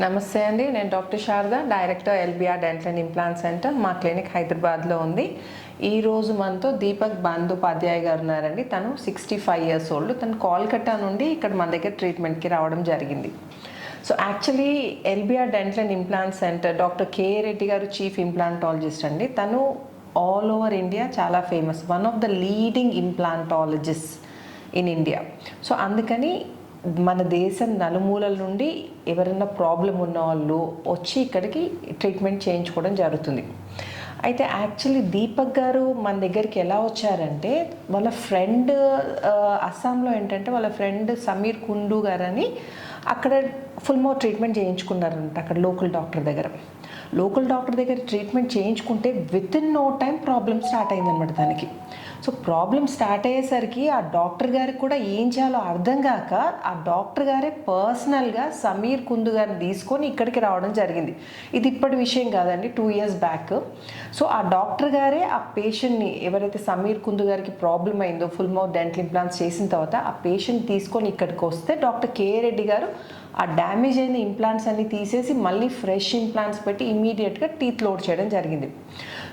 నమస్తే అండి. నేను doctor Sharada, director LBR dental and implant centre. మా క్లినిక్ హైదరాబాద్లో ఉంది. ఈరోజు మనతో దీపక్ బందోపాధ్యాయ్ గారు ఉన్నారండి. తను 65 ఇయర్స్ ఓల్డ్. తను కోల్కతా నుండి ఇక్కడ మన దగ్గర ట్రీట్మెంట్కి రావడం జరిగింది. So actually LBR dental and implant center doctor K Reddy గారు చీఫ్ ఇంప్లాంటాలజిస్ట్ అండి. తను ఆల్ ఓవర్ ఇండియా చాలా famous, one of the leading implantologist in India. So అందుకని మన దేశం నలుమూలల నుండి ఎవరైనా ప్రాబ్లం ఉన్న వాళ్ళు వచ్చి ఇక్కడికి ట్రీట్మెంట్ చేయించుకోవడం జరుగుతుంది. అయితే యాక్చువల్లీ దీపక్ గారు మన దగ్గరికి ఎలా వచ్చారంటే, వాళ్ళ ఫ్రెండ్ అస్సాంలో ఏంటంటే వాళ్ళ ఫ్రెండ్ సమీర్ కుండు గారు అని అక్కడ ఫుల్ మౌత్ ట్రీట్మెంట్ చేయించుకున్నారంట. అక్కడ లోకల్ డాక్టర్ దగ్గర ట్రీట్మెంట్ చేయించుకుంటే with in no time problem start అయిందనమాట తనకి. సో ప్రాబ్లం స్టార్ట్ అయ్యేసరికి ఆ డాక్టర్ గారికి కూడా ఏం చేయాలో అర్థం కాక ఆ డాక్టర్ గారే పర్సనల్గా సమీర్ కుందు గారిని తీసుకొని ఇక్కడికి రావడం జరిగింది. ఇది ఇప్పటి విషయం కాదండి, 2 years బ్యాక్. సో ఆ డాక్టర్ గారే ఆ పేషెంట్ని, ఎవరైతే సమీర్ కుందు గారికి ప్రాబ్లం అయిందో ఫుల్ మౌత్ డెంటల్ ఇంప్లాంట్స్ చేసిన తర్వాత ఆ పేషెంట్ తీసుకొని ఇక్కడికి వస్తే డాక్టర్ కే రెడ్డి గారు ఆ డ్యామేజ్ అయిన ఇంప్లాంట్స్ అన్ని తీసేసి మళ్ళీ ఫ్రెష్ ఇంప్లాంట్స్ పెట్టి ఇమీడియట్గా టీత్ లోడ్ చేయడం జరిగింది.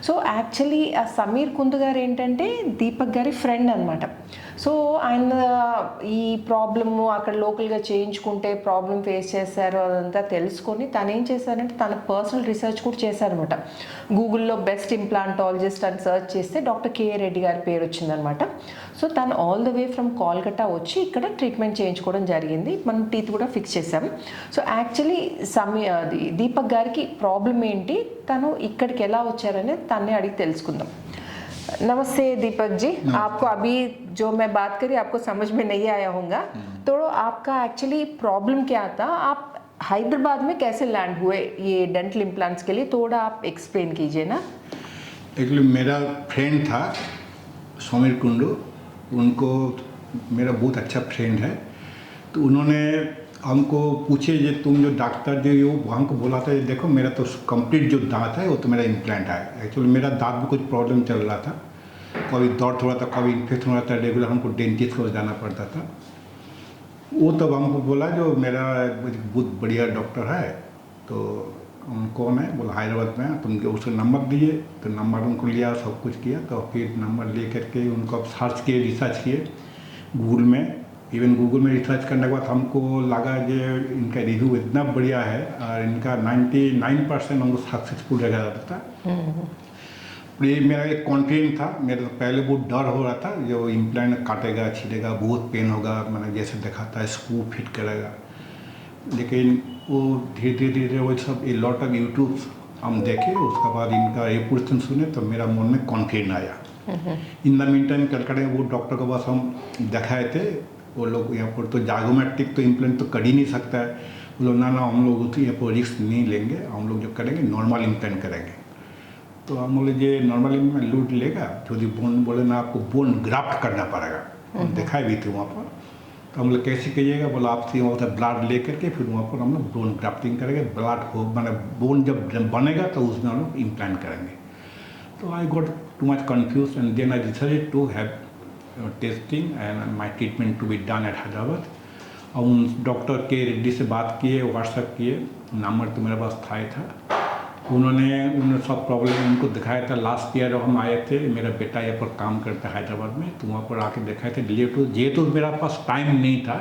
సో యాక్చువల్లీ ఆ సమీర్ కుందు గారు ఏంటంటే దీపక్ గారి ఫ్రెండ్ అనమాట. సో ఆయన ఈ ప్రాబ్లము అక్కడ లోకల్గా చేయించుకుంటే ప్రాబ్లం ఫేస్ చేశారు అదంతా తెలుసుకొని తను ఏం చేశారంటే తన పర్సనల్ రీసెర్చ్ కూడా చేశారనమాట. గూగుల్లో బెస్ట్ ఇంప్లాంటాలజిస్ట్ అని సెర్చ్ చేస్తే డాక్టర్ కే రెడ్డి గారి పేరు వచ్చిందనమాట. సో తను all the way from Kolkata వచ్చి ఇక్కడ ట్రీట్మెంట్ చేయించుకోవడం జరిగింది. మనం టీత్ కూడా ఫిక్స్ చేసాం. సో యాక్చువల్లీ దీపక్ గారికి ప్రాబ్లం ఏంటి, తను ఇక్కడికి ఎలా వచ్చారనేది తన్నే అడిగి తెలుసుకుందాం. नमस्ते दीपक जी, आपको अभी जो मैं बात करी आपको समझ में नहीं आया होगा, तो आपका एक्चुअली प्रॉब्लम क्या था, आप हैदराबाद में कैसे लैंड हुए ये डेंटल इम्प्लांट्स के लिए, थोड़ा आप एक्सप्लेन कीजिए ना। एक्चुअली मेरा फ्रेंड था समीर कुंडू, उनको मेरा बहुत अच्छा फ्रेंड है, तो उन्होंने हमको पूछे जे तुम जो डॉक्टर जो वो हमको बोला था, देखो मेरा तो कंप्लीट जो दांत है वो तो मेरा इम्प्लांट है। एक्चुअली मेरा दांत में कुछ प्रॉब्लम चल रहा था, कभी दर्द हो रहा था, कभी इन्फेक्शन हो रहा था, रेगुलर हमको डेंटिस्ट को जाना पड़ता था। वो तब हमको बोला जो मेरा बहुत बढ़िया डॉक्टर है, तो कौन है, बोला हैदराबाद में, तो उनके उसको नंबर दिए, तो नंबर उनको लिया, सब कुछ किया, तो फिर नंबर ले करके उनको सर्च किए, रिसर्च किए गूगल में। इवन गूगल में रिसर्च करने के बाद हमको लगा कि इनका रिव्यू इतना बढ़िया है और इनका 99% हमको सक्सेसफुल रह रहा था। ये मेरा एक कॉन्फिडेंस था। मेरा तो पहले बहुत डर हो रहा था जो इम्प्लांट काटेगा, छीलेगा, बहुत पेन होगा, मैंने जैसे देखा था स्क्रू फिट करेगा, लेकिन वो धीरे धीरे वो सब ए लॉट ऑफ यूट्यूब हम देखे, उसके बाद इनका रिपोर्ट सुने तो मेरा मन में कॉन्फिडेंस आया। In the mean time Calcutta में वो डॉक्टर के पास हम दिखाए थे, वो लोग यहाँ पर तो जागोमेट्रिक तो इम्प्लांट तो कर ही नहीं सकता है, वो लोग ना हम लोग तो यहाँ पर रिस्क नहीं लेंगे, हम लोग जो करेंगे नॉर्मल इम्प्लांट करेंगे। तो हम बोले ये नॉर्मल इम्प्लांट लूट लेगा, जो बोन बोले ना आपको बोन ग्राफ्ट करना पड़ेगा, हम दिखाए भी थे वहाँ पर। तो हम लोग कैसे कीजिएगा, बोला आपसे वहाँ से ब्लड ले करके फिर वहाँ पर हम लोग बोन ग्राफ्टिंग करेंगे, ब्लड हो मैंने बोन जब बनेगा तो उसमें हम लोग इम्प्लांट करेंगे। तो I got too much confuse and then I decided to have testing and my treatment to be done at Hyderabad. और उन डॉक्टर के रेड्डी से बात किए, व्हाट्सएप किए, नंबर तो मेरे पास था ही था। उन्होंने सब प्रॉब्लम उनको दिखाया था। लास्ट ईयर हम आए थे, मेरा बेटा यहाँ पर काम करता है हैदराबाद में, तो वहाँ पर आके दिखाए थे। ये तो मेरा पास टाइम नहीं था,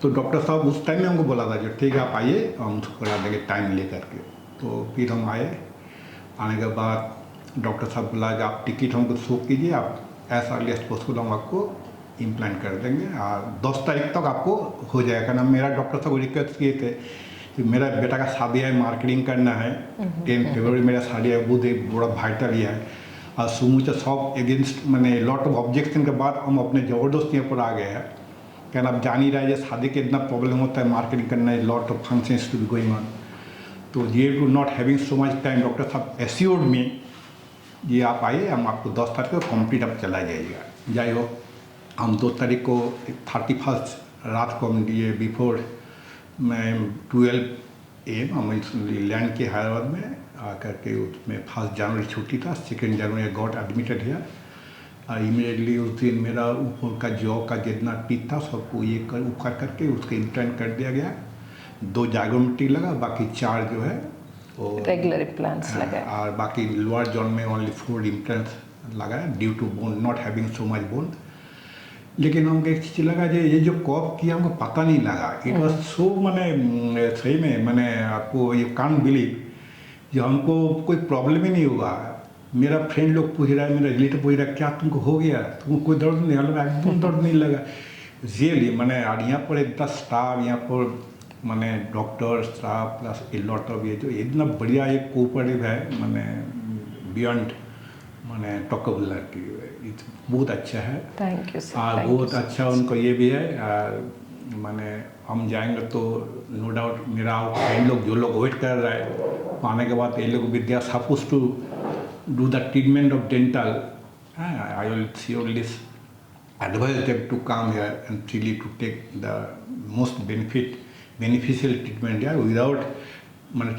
तो डॉक्टर साहब उस टाइम में हमको बोला था जो ठीक है आप आइए, हम उसको करा देंगे टाइम ले करके। तो फिर हम आए, आने के बाद डॉक्टर साहब बोला कि आप टिकट हमको शो कीजिए, आप एज अर्ली एज पॉसिबल हम आपको इम्प्लांट कर देंगे और 10 तारीख तक आपको हो जाएगा ना। मेरा डॉक्टर साहब रिक्वेस्ट किए थे कि मेरा बेटा का शादी है, मार्केटिंग करना है, 10 फरवरी मेरा शादी है, बहुत एक बड़ा वाइटल है। और समूचे सब अगेंस्ट मैंने लॉट ऑफ ऑब्जेक्शन के बाद हम अपने ज़बरदस्त यहाँ पर आ गए हैं, क्या आप जान ही रहे हैं शादी के इतना प्रॉब्लम होता है, मार्केटिंग करना है, lot of functions to be going on. तो ये to not having so much time, doctor साहब एश्योर्ड मी ये आप आइए, हम आपको 10 तारीख को कंप्लीट आप चला जाइएगा। जाई हो हम 2 तारीख को 31 रात को हम दिए बिफोर मैं 12 AM हम लैंड किए हैदराबाद में आकर के। उसमें 1 जनवरी छुट्टी था, 2 जनवरी गॉट एडमिटेड हियर और इमीडिएटली उस दिन मेरा ऊपर का जॉ का जितना टीथ था सबको ये कर उखाड़ करके उसका इम्प्लांट कर दिया गया। 2 जाइगोमेट्रिक लगा, बाकी 4 जो है वो रेगुलर इम्प्लांट्स लगा है। और बाकी लोअर जॉन में ओनली 4 इम्प्लांट्स लगा है due to bone not having so much bone. लेकिन हमको एक चीज़ लगा जो ये जो कॉप किया हमको पता नहीं लगा, इट वॉज सो मैंने सही में मैंने आपको ये कान बिलीव जो हमको कोई प्रॉब्लम ही नहीं होगा। मेरा फ्रेंड लोग पूछ रहा है, मेरा रिलेटिव पूछ रहा है क्या तुमको हो गया, तुमको कोई दर्द नहीं, हम एकदम दर्द नहीं लगा रियली। मैंने और यहाँ पर इतना स्टाफ, यहाँ पर मैंने doctor staff plus a lot of ये जो इतना बढ़िया एक कोऑपरेटिव है, मैंने बियॉन्ड मैंने टॉकेबल बहुत अच्छा है। Thank you sir. और बहुत अच्छा उनको ये भी है, मैंने हम जाएंगे तो नो डाउट मेरा फ्रेंड लोग जो लोग वेट कर रहे हैं आने के बाद ये लोग भी they are suppose to do the treatment of dental. I will surely advise them to come here and freely to take the most beneficial treatment here without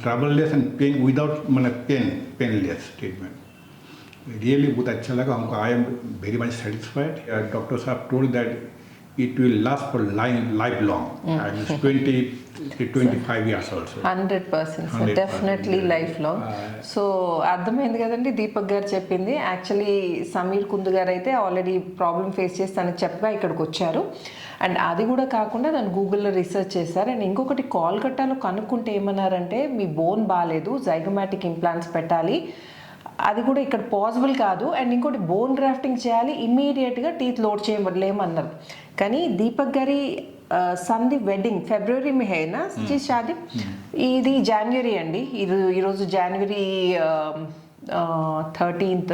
troubleless and pain, without painless treatment. Really बहुत अच्छा लगा हमको। I am very much satisfied. Doctor साहब told that it will last for lifelong. I mean 20 to 25 years also. 100% sir, definitely life long. So అర్థమైంది కదండి దీపక్ గారు చెప్పింది. Actually Sameer Kundu గారు అయితే ఆల్రెడీ ప్రాబ్లం ఫేస్ చేసి తనకు చెప్పగా ఇక్కడికి వచ్చారు. అండ్ అది కూడా కాకుండా నన్ను గూగుల్లో రీసెర్చ్ చేశారు. అండ్ ఇంకొకటి కోల్కతాలో కనుక్కుంటే ఏమన్నారంటే మీ బోన్ బాగాలేదు, జైగోమాటిక్ ఇంప్లాంట్స్ పెట్టాలి, అది కూడా ఇక్కడ పాసిబుల్ కాదు. అండ్ ఇంకోటి బోన్ గ్రాఫ్టింగ్ చేయాలి, ఇమ్మీడియట్గా టీత్ లోడ్ చేయలేమన్నారు. కానీ దీపక్ గారి సంది వెడ్డింగ్ ఫిబ్రవరి में है ना जी शादी, ఇది జనవరి అండి, ఈరోజు జనవరి 13th.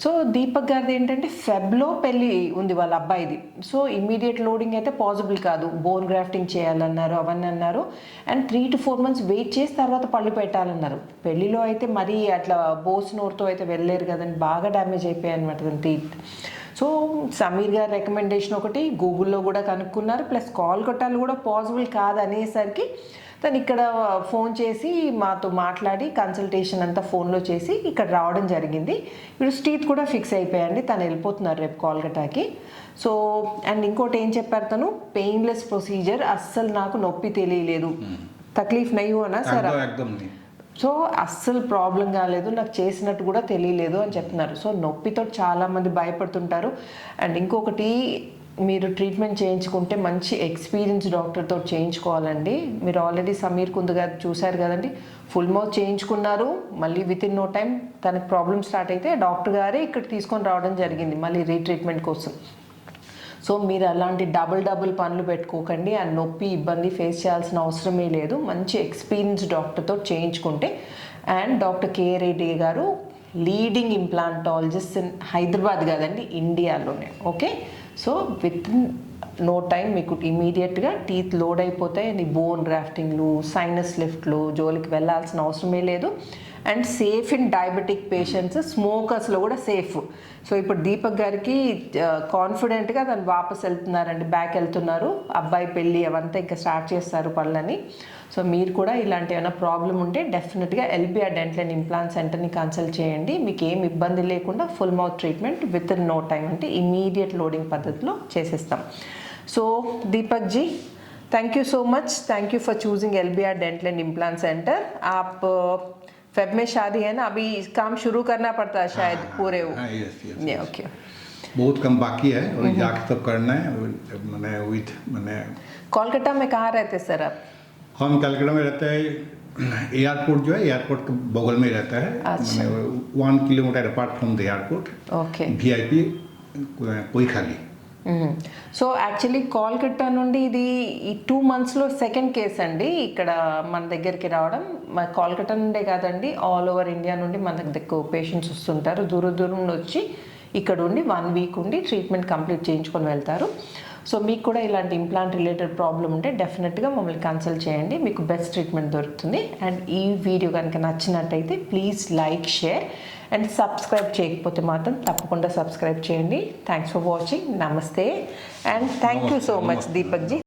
సో దీపక్ గారిది ఏంటంటే ఫెబ్లో పెళ్ళి ఉంది వాళ్ళ అబ్బాయిది. సో ఇమ్మీడియట్ లోడింగ్ అయితే పాసిబుల్ కాదు, బోన్ గ్రాఫ్టింగ్ చేయాలన్నారు, అవన్నీ అన్నారు. అండ్ 3 to 4 months వెయిట్ చేసి తర్వాత పళ్ళు పెట్టాలన్నారు. పెళ్ళిలో అయితే మరీ అట్లా బోస్ నోరుతో అయితే వెళ్ళలేరు కదండి, బాగా డ్యామేజ్ అయిపోయాయి అనమాట టీత్. సో సమీర్ గారి రికమెండేషన్ ఒకటి, గూగుల్లో కూడా కనుక్కున్నారు, ప్లస్ కోల్కతాలో కూడా పాసిబుల్ కాదనేసరికి తను ఇక్కడ ఫోన్ చేసి మాతో మాట్లాడి కన్సల్టేషన్ అంతా ఫోన్లో చేసి ఇక్కడ రావడం జరిగింది. ఇప్పుడు టీత్ కూడా ఫిక్స్ అయిపోయాయండి, తను వెళ్ళిపోతున్నారు రేపు కోల్కతాకి. సో అండ్ ఇంకోటి ఏం చెప్పారు తను, పెయిన్లెస్ ప్రొసీజర్, అస్సలు నాకు నొప్పి తెలియలేదు, తక్లీఫ్ నయ్యూ అన్నా సార్, సో అస్సలు ప్రాబ్లం కాలేదు, నాకు చేసినట్టు కూడా తెలియలేదు అని చెప్తున్నారు. సో నొప్పితో చాలామంది భయపడుతుంటారు. అండ్ ఇంకొకటి, మీరు ట్రీట్మెంట్ చేయించుకుంటే మంచి ఎక్స్పీరియన్స్ డాక్టర్తో చేయించుకోవాలండి. మీరు ఆల్రెడీ సమీర్ కుందు గారు చూశారు కదండి, ఫుల్ మౌత్ చేయించుకున్నారు, మళ్ళీ విత్ ఇన్ నో టైం తనకు ప్రాబ్లమ్ స్టార్ట్ అయితే డాక్టర్ గారే ఇక్కడ తీసుకొని రావడం జరిగింది మళ్ళీ రీట్రీట్మెంట్ కోసం. సో మీరు అలాంటి డబుల్ పనులు పెట్టుకోకండి, ఆ నొప్పి ఇబ్బంది ఫేస్ చేయాల్సిన అవసరమే లేదు. మంచి ఎక్స్పీరియన్స్ డాక్టర్తో చేయించుకుంటే. అండ్ డాక్టర్ కే రెడ్డి గారు లీడింగ్ ఇంప్లాంటాలజిస్ట్ ఇన్ హైదరాబాద్ కాదండి, ఇండియాలోనే. Okay, so with no time మీకు ఇమీడియట్గా టీత్ లోడ్ అయిపోతాయి. అండ్ బోన్ గ్రాఫ్టింగ్లు, సైనస్ లిఫ్ట్లు జోలికి వెళ్ళాల్సిన అవసరమే లేదు. And safe in diabetic patients, స్మోకర్స్లో కూడా సేఫ్. సో ఇప్పుడు దీపక్ గారికి కాన్ఫిడెంట్గా తను వాపస్ వెళ్తున్నారండి, బ్యాక్ వెళ్తున్నారు. అబ్బాయి పెళ్ళి అవంతా ఇంకా స్టార్ట్ చేస్తారు పళ్ళని. సో మీరు కూడా ఇలాంటి ఏమైనా ప్రాబ్లం ఉంటే డెఫినెట్గా ఎల్బిఆర్ డెంటల్ అండ్ ఇంప్లాంట్ సెంటర్ని కన్సల్ట్ చేయండి. మీకు ఏం ఇబ్బంది లేకుండా full mouth treatment with in no time, అంటే ఇమీడియట్ లోడింగ్ పద్ధతిలో చేసేస్తాం. So Deepak ji, thank you so much, thank you for choosing LBR dental and implant centre. आप फेब में शादी है ना, अभी काम शुरू करना पड़ता है शायद पूरे ओके, बहुत कम बाकी है और जाके सब करना है। मैंने विथ मैंने कोलकाता में कहाँ रहते सर आप? हम कलकत्ता में रहते हैं, एयरपोर्ट जो है एयरपोर्ट के बगल में रहता है। अच्छा। 1 kilometre apart from the airport. Okay, VIP कोई खाली. సో యాక్చువల్లీ కోల్కతా నుండి ఇది ఈ 2 monthsలో సెకండ్ కేస్ అండి ఇక్కడ మన దగ్గరికి రావడం. మన కోల్కతా నుండే కాదండి, ఆల్ ఓవర్ ఇండియా నుండి మన దగ్గర పేషెంట్స్ వస్తుంటారు, దూరం నుండి వచ్చి ఇక్కడ ఉండి 1 week ఉండి ట్రీట్మెంట్ కంప్లీట్ చేయించుకొని వెళ్తారు. సో మీకు కూడా ఇలాంటి ఇంప్లాంట్ రిలేటెడ్ ప్రాబ్లం ఉంటే డెఫినెట్గా మమ్మల్ని కన్సల్ట్ చేయండి, మీకు బెస్ట్ ట్రీట్మెంట్ దొరుకుతుంది. అండ్ ఈ వీడియో కనుక నచ్చినట్టయితే please like, share and subscribe చేయకపోతే మాత్రం తప్పకుండా సబ్స్క్రైబ్ చేయండి. Thanks for watching. నమస్తే and thank you so much Deepak G.